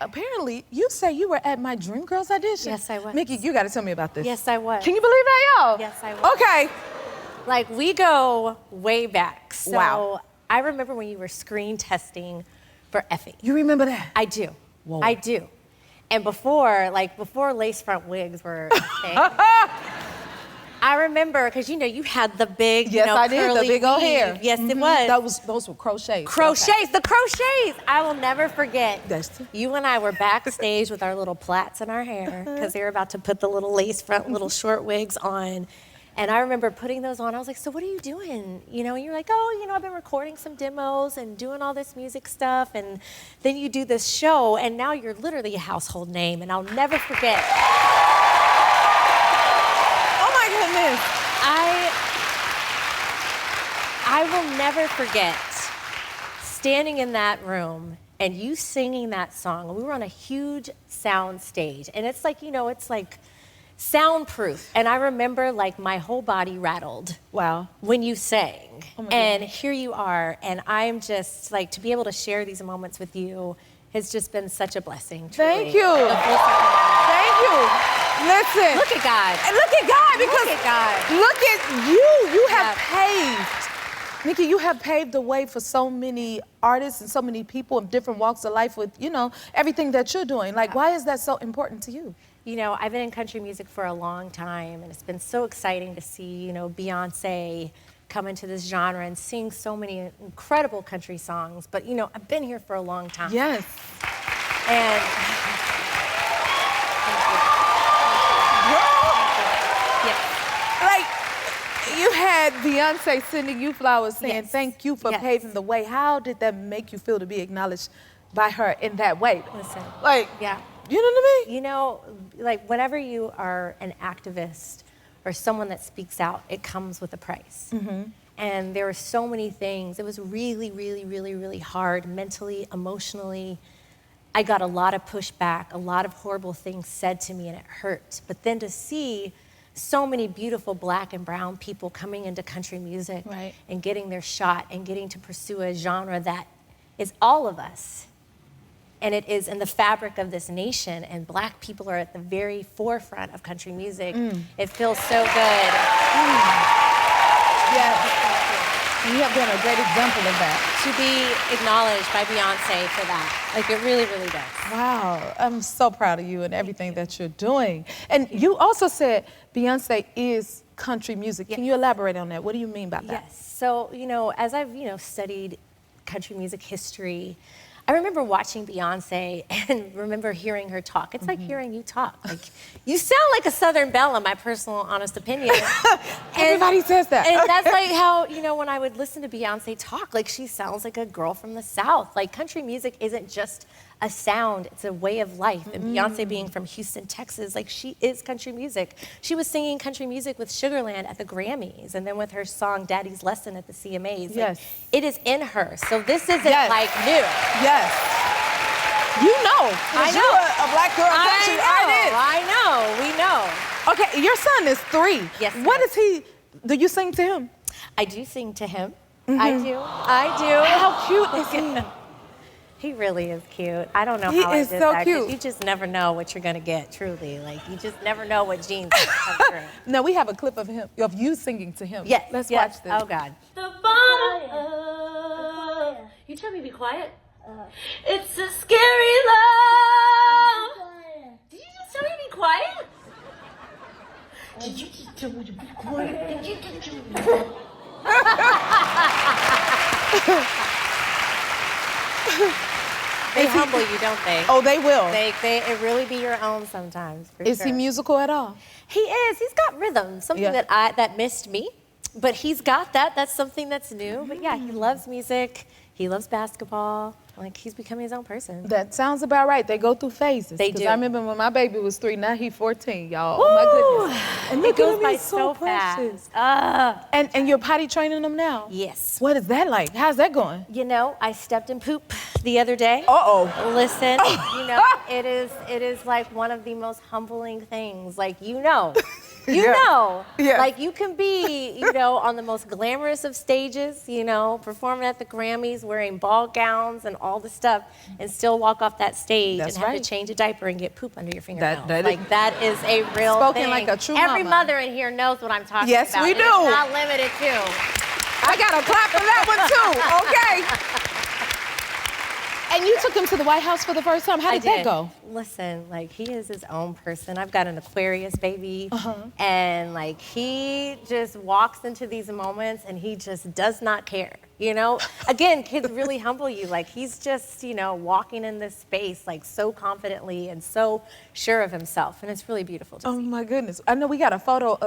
Apparently, you say you were at my Dreamgirls audition. Yes, I was. Mickey, you got to tell me about this. Yes, I was. Can you believe that, y'all? Yes, I was. Okay. Like, we go way back. So Wow. I remember when you were screen testing for Effie. You remember that? I do. Whoa. I do. And before lace front wigs were a thing, I remember, because you had the big, Yes, I did, the curly big old weave. hair. Yes, it was. Those were crochets. Crochets, Okay. the crochets. I will never forget. That's You and I were backstage with our little plaits in our hair because they were about to put the little lace front, little short wigs on. And I remember putting those on. I was like, so what are you doing? And you're like, oh, I've been recording some demos and doing all this music stuff. And then you do this show, and now you're literally a household name. And I'll never forget. Oh my goodness. I will never forget standing in that room and you singing that song. We were on a huge sound stage, and it's like, it's like soundproof. And I remember like my whole body rattled. Wow. When you sang. Oh my and goodness. here you are, and I'm just like, to be able to share these moments with you has just been such a blessing. Truly. Thank you. Thank you. Listen. Look at God. And look at God, because Look at God. look at you. You have Yeah. paved, Mickey, you have paved the way for so many artists and so many people in different walks of life with, everything that you're doing. Like, why is that so important to you? I've been in country music for a long time, and it's been so exciting to see, Beyonce come into this genre and sing so many incredible country songs. But, I've been here for a long time. Yes. And Like, you had Beyonce sending you flowers saying, Yes. thank you for Yes. paving the way. How did that make you feel to be acknowledged by her in that way? Listen. Like, Yeah. you know what I mean? Like whenever you are an activist or someone that speaks out, it comes with a price. Mm-hmm. And there were so many things. It was really, really, really, really hard mentally, emotionally. I got a lot of pushback, a lot of horrible things said to me, and it hurt. But then to see so many beautiful Black and brown people coming into country music Right. and getting their shot and getting to pursue a genre that is all of us. And it is in the fabric of this nation, and Black people are at the very forefront of country music. It feels so good. Yeah. You have been a great example of that. To be acknowledged by Beyonce for that. Like, it really, really does. Wow. I'm so proud of you and everything that you're doing. And you also said Beyonce is country music. Can you elaborate on that? What do you mean by that? Yes. So, as I've, studied country music history, I remember watching Beyonce and remember hearing her talk. It's like hearing you talk. Like, you sound like a Southern belle, in my personal, honest opinion. Everybody says that. And that's like how, when I would listen to Beyonce talk, like she sounds like a girl from the South. Like country music isn't just a sound, it's a way of life. And Beyonce being from Houston, Texas, like she is country music. She was singing country music with Sugarland at the Grammys, and then with her song Daddy's Lesson at the CMAs. Yes. Like, it is in her. So this isn't Yes. like new. Yes. You know. I know. You're a Black girl country artist. I know, we know. Okay, your son is 3. Yes, What yes. is he? Do you sing to him? I do sing to him. I do. How cute is he? He really is cute. I don't know He how I is did so that. 'Cause cute. You just never know what you're gonna get, truly. Like, you just never know what genes come through. No, we have a clip of you singing to him. Yes. Let's yes. watch this. Oh, God. The bottom of, you tell me to be quiet? It's a scary love. Did you just tell me to be quiet? Did you just tell me to be quiet? Did you just tell me to be quiet? They humble you, don't they? Oh, they will. It really be your own sometimes. For Is sure. he musical at all? He is. He's got rhythm, something Yeah. that missed me. But he's got that. That's something that's new. But yeah, he loves music. He loves basketball. Like, he's becoming his own person. That sounds about right. They go through phases. They 'Cause do. I remember when my baby was 3, now he's 14, y'all. Oh my goodness. And It look goes at him, by he's so precious. fast. And you're potty training them now? Yes. What is that like? How's that going? I stepped in poop the other day. Uh-oh. Listen, it is like one of the most humbling things. Like, You know, Yeah. like you can be, you know, on the most glamorous of stages, you know, performing at the Grammys, wearing ball gowns and all the stuff, and still walk off that stage That's and have right. to change a diaper and get poop under your fingernails. that like is- that is a real Spoken thing. like a true Every mama. mother in here knows what I'm talking Yes, about. we and do. It's not limited to. I got to clap for that one too. Okay. And you took him to the White House for the first time. How did that go? Listen, like he is his own person. I've got an Aquarius baby, and like he just walks into these moments and he just does not care. You know, again, kids really humble you. Like he's just, you know, walking in this space like so confidently and so sure of himself, and it's really beautiful to Oh see. my goodness. I know we got a photo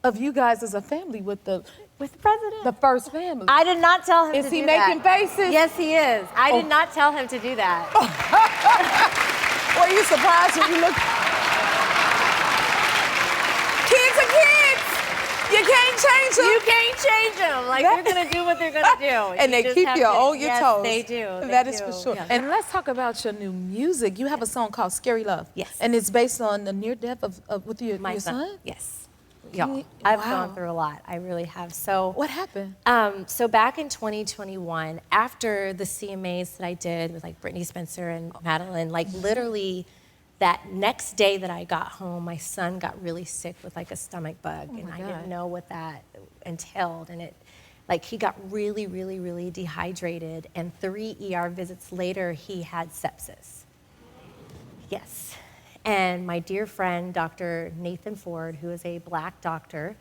of you guys as a family with the president. The first family. I did not tell him Is to he do making that. faces? Yes, he is. I Oh. did not tell him to do that. Were you surprised when you looked? Kids are kids. You can't change them. You can't change them. Like they're gonna do what they're gonna do. And they just keep have you to- on your yes, toes. They do. That They is do. for sure. Yeah. And let's talk about your new music. You have a song called "Scary Love." Yes. And it's based on the near death of with your son. Yes. Can Yeah. you- I've wow. gone through a lot. I really have. So What happened? So back in 2021, after the CMAs that I did with like Brittany Spencer and Madeline, like literally that next day that I got home, my son got really sick with like a stomach bug, and I God. didn't know what that entailed. And it, like he got really, really, really dehydrated, and 3 ER visits later, he had sepsis. Yes. And my dear friend, Dr. Nathan Ford, who is a black doctor,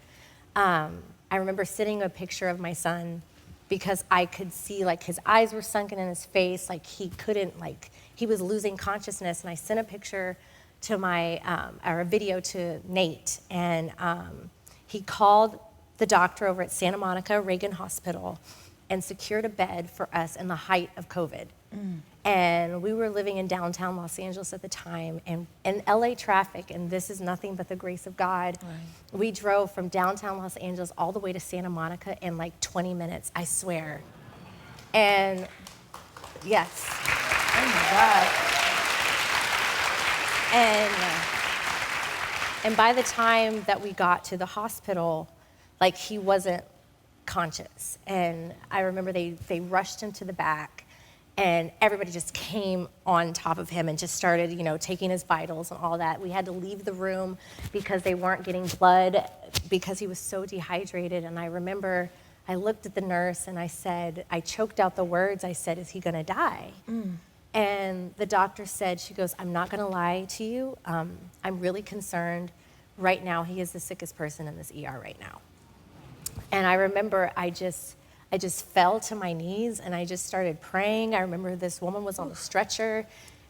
I remember sitting a picture of my son because I could see like his eyes were sunken in his face, like he couldn't, like he was losing consciousness. And I sent a picture to my, or a video to Nate, and he called the doctor over at Santa Monica Reagan Hospital and secured a bed for us in the height of COVID. And we were living in downtown Los Angeles at the time, and in LA traffic, and this is nothing but the grace of God. Right. We drove from downtown Los Angeles all the way to Santa Monica in like 20 minutes, I swear. And yes. Oh my God. And by the time that we got to the hospital, like he wasn't conscious. And I remember they rushed him to the back, and everybody just came on top of him and just started, you know, taking his vitals and all that. We had to leave the room because they weren't getting blood because he was so dehydrated. And I remember I looked at the nurse and I said, I choked out the words. I said, "Is he gonna die?" And the doctor said, she goes, "I'm not gonna lie to you. I'm really concerned. Right now, he is the sickest person in this ER right now." And I remember I just fell to my knees and I just started praying. I remember this woman was on the stretcher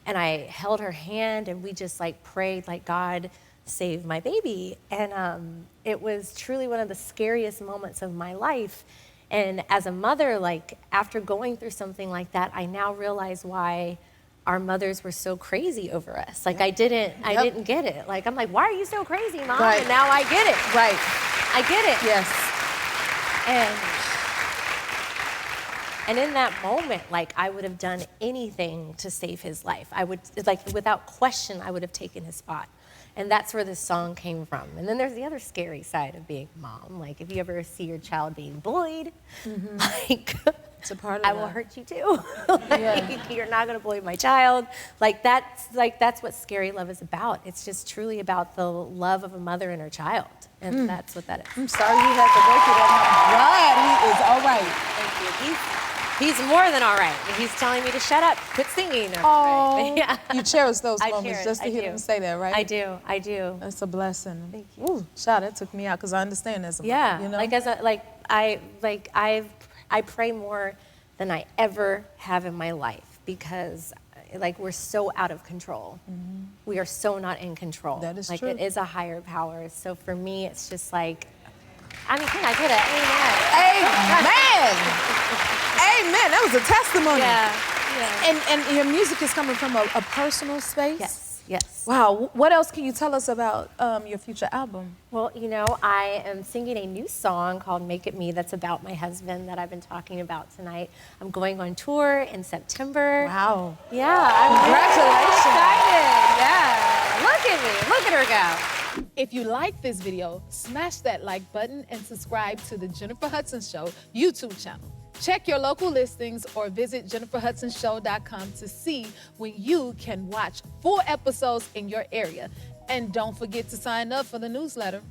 and I held her hand and we just like prayed like, "God, save my baby." And it was truly one of the scariest moments of my life. And as a mother, like after going through something like that, I now realize why our mothers were so crazy over us. Like I didn't get it. Like I'm like, "Why are you so crazy, Mom?" Right. And now I get it. Right. I get it. Yes. And in that moment, like I would have done anything to save his life. I would, like without question, I would have taken his spot. And that's where this song came from. And then there's the other scary side of being a mom. Like if you ever see your child being bullied, like It's a part of I will that. hurt you too. Like, you're not gonna bully my child. Like that's what Scary Love is about. It's just truly about the love of a mother and her child. And that's what that is. I'm sorry you had to go through that. I'm glad he is all right. Thank you. He's more than all right. He's telling me to shut up, quit singing. Oh, Yeah. you cherish those I moments cherish- just to I hear do. them say that, right? I do. I do. That's a blessing. Thank you. Ooh, child, that took me out because I understand as a mother, Yeah. you know? I pray more than I ever have in my life because like we're so out of control. We are so not in control. That is like true. it is a higher power. So for me, it's just like, I mean, can I get it? Amen. Amen. That was a testimony. Yeah. And your music is coming from a personal space? Yes. Yes. Wow. What else can you tell us about your future album? Well, you know, I am singing a new song called Make It Me that's about my husband that I've been talking about tonight. I'm going on tour in September. Wow. Yeah. I'm Congratulations. really excited. Yeah. Look at me. Look at her go. If you like this video, smash that like button and subscribe to the Jennifer Hudson Show YouTube channel. Check your local listings or visit jenniferhudsonshow.com to see when you can watch full episodes in your area. And don't forget to sign up for the newsletter.